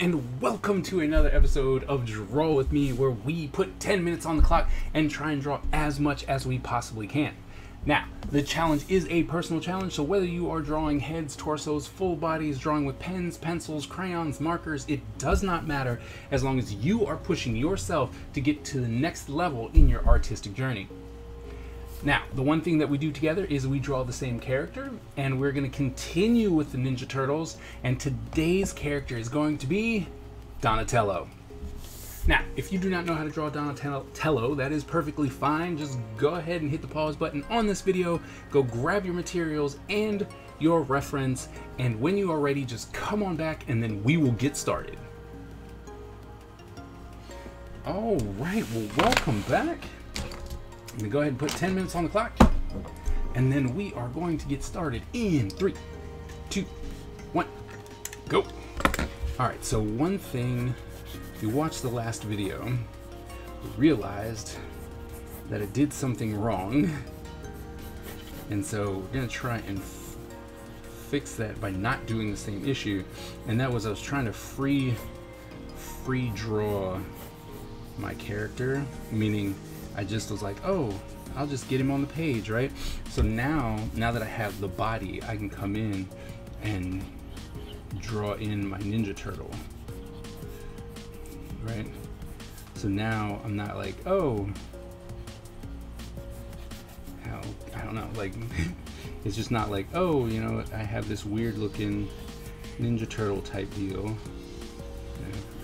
and welcome to another episode of Draw With Me, where we put 10 minutes on the clock and try and draw as much as we possibly can. Now, the challenge is a personal challenge, so whether you are drawing heads, torsos, full bodies, drawing with pens, pencils, crayons, markers, it does not matter as long as you are pushing yourself to get to the next level in your artistic journey. Now, the one thing that we do together is we draw the same character, and we're going to continue with the Ninja Turtles, and today's character is going to be Donatello. Now, if you do not know how to draw Donatello, that is perfectly fine. Just go ahead and hit the pause button on this video, go grab your materials and your reference, and when you are ready, just come on back and then we will get started. All right, well, welcome back. I'm gonna go ahead and put 10 minutes on the clock, and then we are going to get started in 3, 2, 1, go. All right, so one thing, if you watched the last video, we realized that it did something wrong, and so we're gonna try and fix that by not doing the same issue. And that was, I was trying to free draw my character, meaning I just was like, oh, I'll just get him on the page, right? So now that I have the body, I can come in and draw in my Ninja Turtle, right? So now I'm not like, oh, how, I don't know, like, it's just not like, oh, you know, I have this weird looking Ninja Turtle type deal.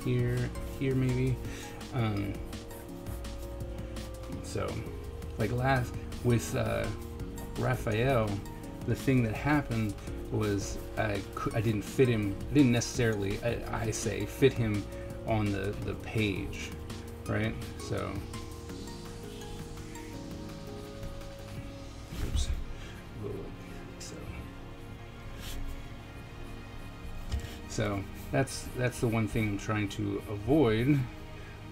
Here maybe. So, like with Raphael, the thing that happened was I didn't fit him. I didn't necessarily, I say, fit him on the page, right? So, oops. So that's the one thing I'm trying to avoid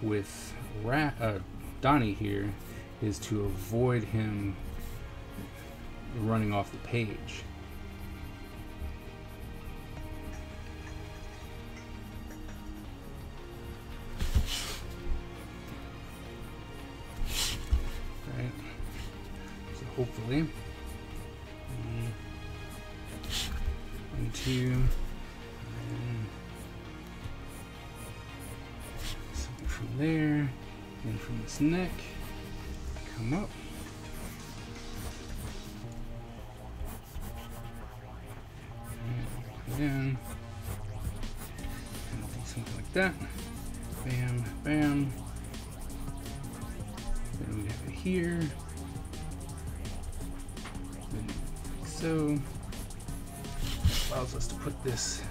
with Donnie here, is to avoid him running off the page. Right. So hopefully, 1, 2, and something from there, and from this neck. Come up. And down. Something like that. Bam, bam. Then we have it here. Then like so. Allows us to put this.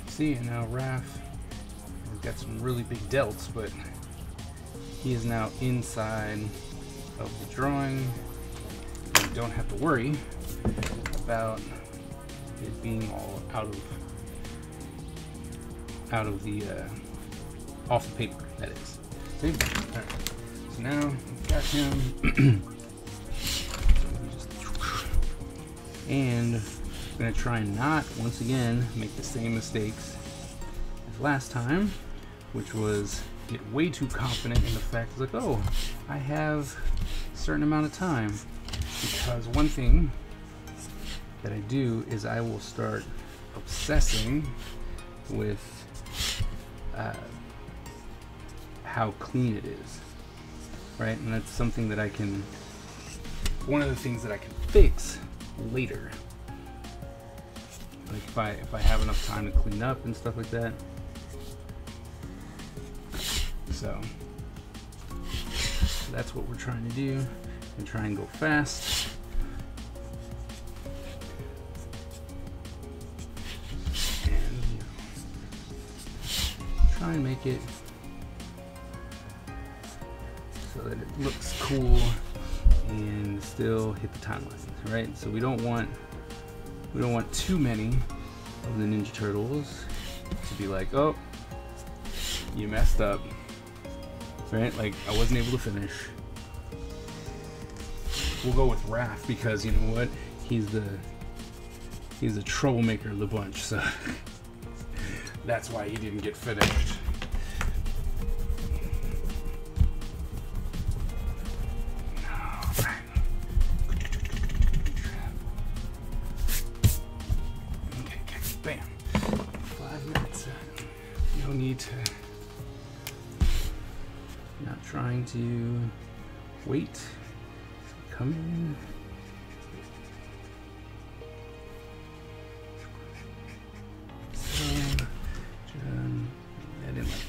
See, and now Raph, we've got some really big delts, but he is now inside of the drawing. You don't have to worry about it being all off the paper, that is. See? All right. So now we've got him. And I'm gonna try and not, once again, make the same mistakes as last time, which was get way too confident in the fact, like, oh, I have a certain amount of time. Because one thing that I do is I will start obsessing with how clean it is, right? And that's something that I can, one of the things that I can fix later. Like if I have enough time to clean up and stuff like that. So that's what we're trying to do, and try and go fast. And you know, try and make it so that it looks cool and still hit the timeline, right? So we don't want too many of the Ninja Turtles to be like, oh, you messed up. Right? Like, I wasn't able to finish. We'll go with Raph because, you know what? He's the troublemaker of the bunch, so That's why he didn't get finished. Okay, bam. 5 minutes. No need to. Not trying to wait. Come in.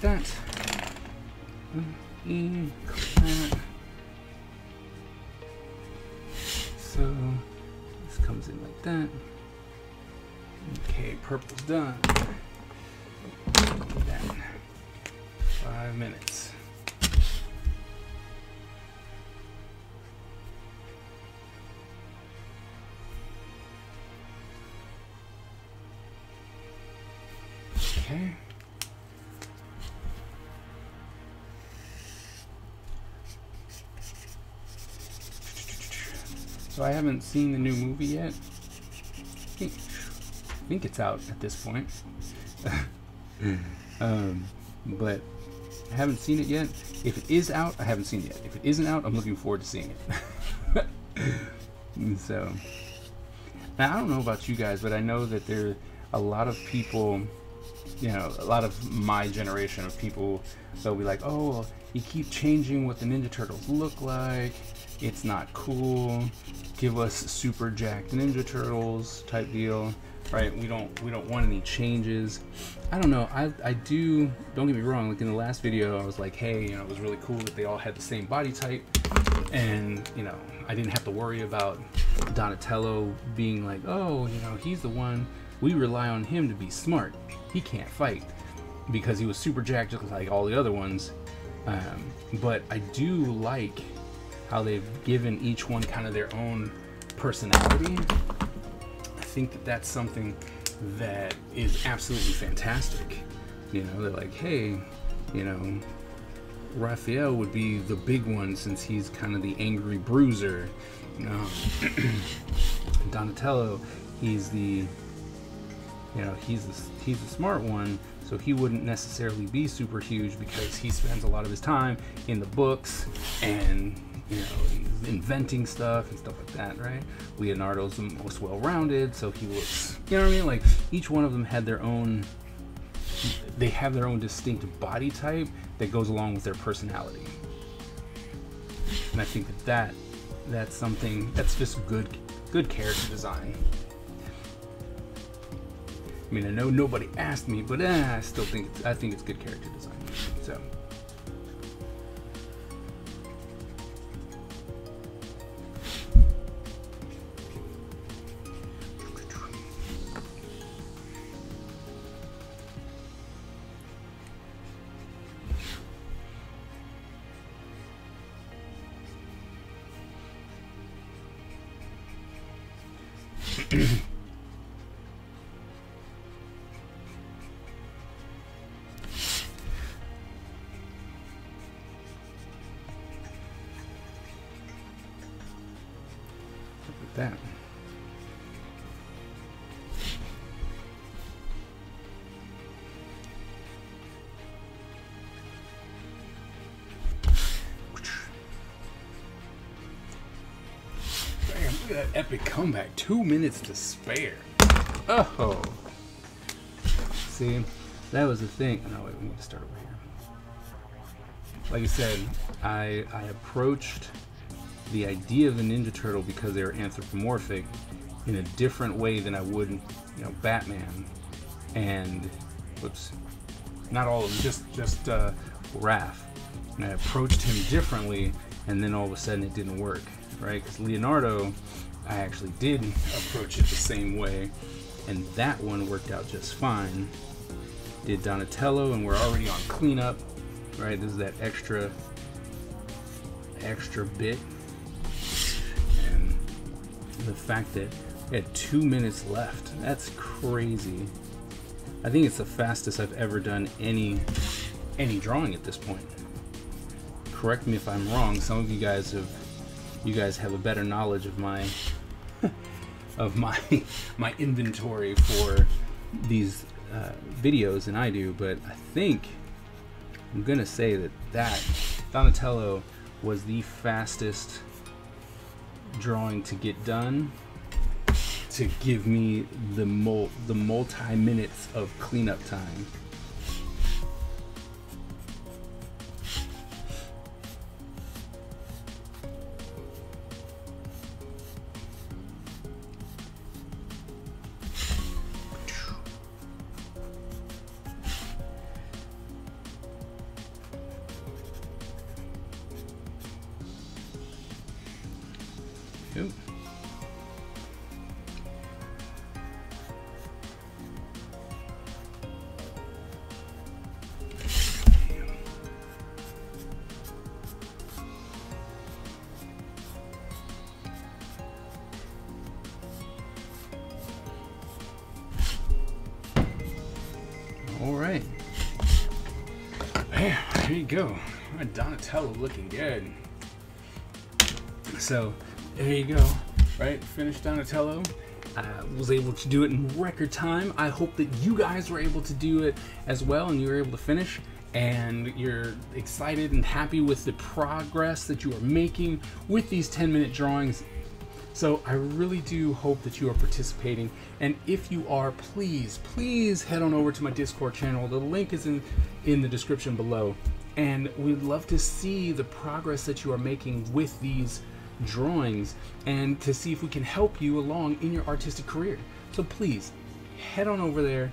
That in like that. So this comes in like that. Okay, purple's done. Then 5 minutes. Okay. So I haven't seen the new movie yet. I think it's out at this point. But I haven't seen it yet. If it is out, I haven't seen it yet. If it isn't out, I'm looking forward to seeing it. So, now I don't know about you guys, but I know that there are a lot of people, you know, a lot of my generation of people, they'll be like, oh, well, you keep changing what the Ninja Turtles look like. It's not cool. Give us super jacked Ninja Turtles type deal, right? We don't want any changes. I don't know. I do. Don't get me wrong. Like in the last video, I was like, hey, you know, it was really cool that they all had the same body type, and you know, I didn't have to worry about Donatello being like, oh, you know, he's the one. We rely on him to be smart. He can't fight because he was super jacked just like all the other ones. But I do like how they've given each one kind of their own personality. I think that that's something that is absolutely fantastic. You know, they're like, hey, you know, Raphael would be the big one since he's kind of the angry bruiser. You know, Donatello, he's the, you know, he's the smart one, so he wouldn't necessarily be super huge because he spends a lot of his time in the books and, you know, he's inventing stuff and stuff like that, right? Leonardo's the most well-rounded, so he looks, you know what I mean? Like, each one of them had their own, they have their own distinct body type that goes along with their personality. And I think that's something, that's just good character design. I mean, I know nobody asked me, but I still think I think it's good character design. So. That. Damn, look at that epic comeback. 2 minutes to spare. Oh. See, that was the thing. No, wait, we need to start over here. Like I said, I approached the idea of the Ninja Turtle because they were anthropomorphic in a different way than I would, you know, Batman and, whoops, not all of them, just Raph. And I approached him differently, and then all of a sudden it didn't work, right? Because Leonardo, I actually did approach it the same way, and that one worked out just fine. Did Donatello, and we're already on cleanup, right? This is that extra bit. The fact that it had 2 minutes left, that's crazy. I think it's the fastest I've ever done any drawing at this point. Correct me if I'm wrong. Some of you guys have a better knowledge of my my inventory for these videos than I do, but I think I'm gonna say that Donatello was the fastest drawing to get done, to give me the multi minutes of cleanup time. Ooh. All right. There you go. Donatello looking good. So there you go, right? Finished Donatello. Was able to do it in record time. I hope that you guys were able to do it as well, and you were able to finish, and you're excited and happy with the progress that you are making with these 10-minute drawings. So I really do hope that you are participating, and if you are, please head on over to my Discord channel. The link is in the description below, and we'd love to see the progress that you are making with these drawings, and to see if we can help you along in your artistic career. So please head on over there,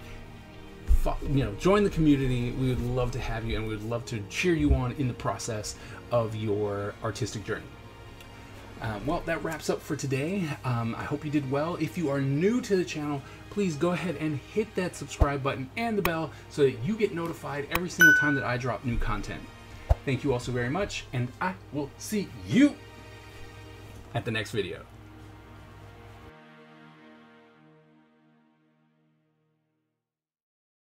join the community. We would love to have you, and we would love to cheer you on in the process of your artistic journey. Well, that wraps up for today. I hope you did well. If you are new to the channel, please go ahead and hit that subscribe button and the bell so that you get notified every single time that I drop new content. Thank you all so very much, and I will see you at the next video.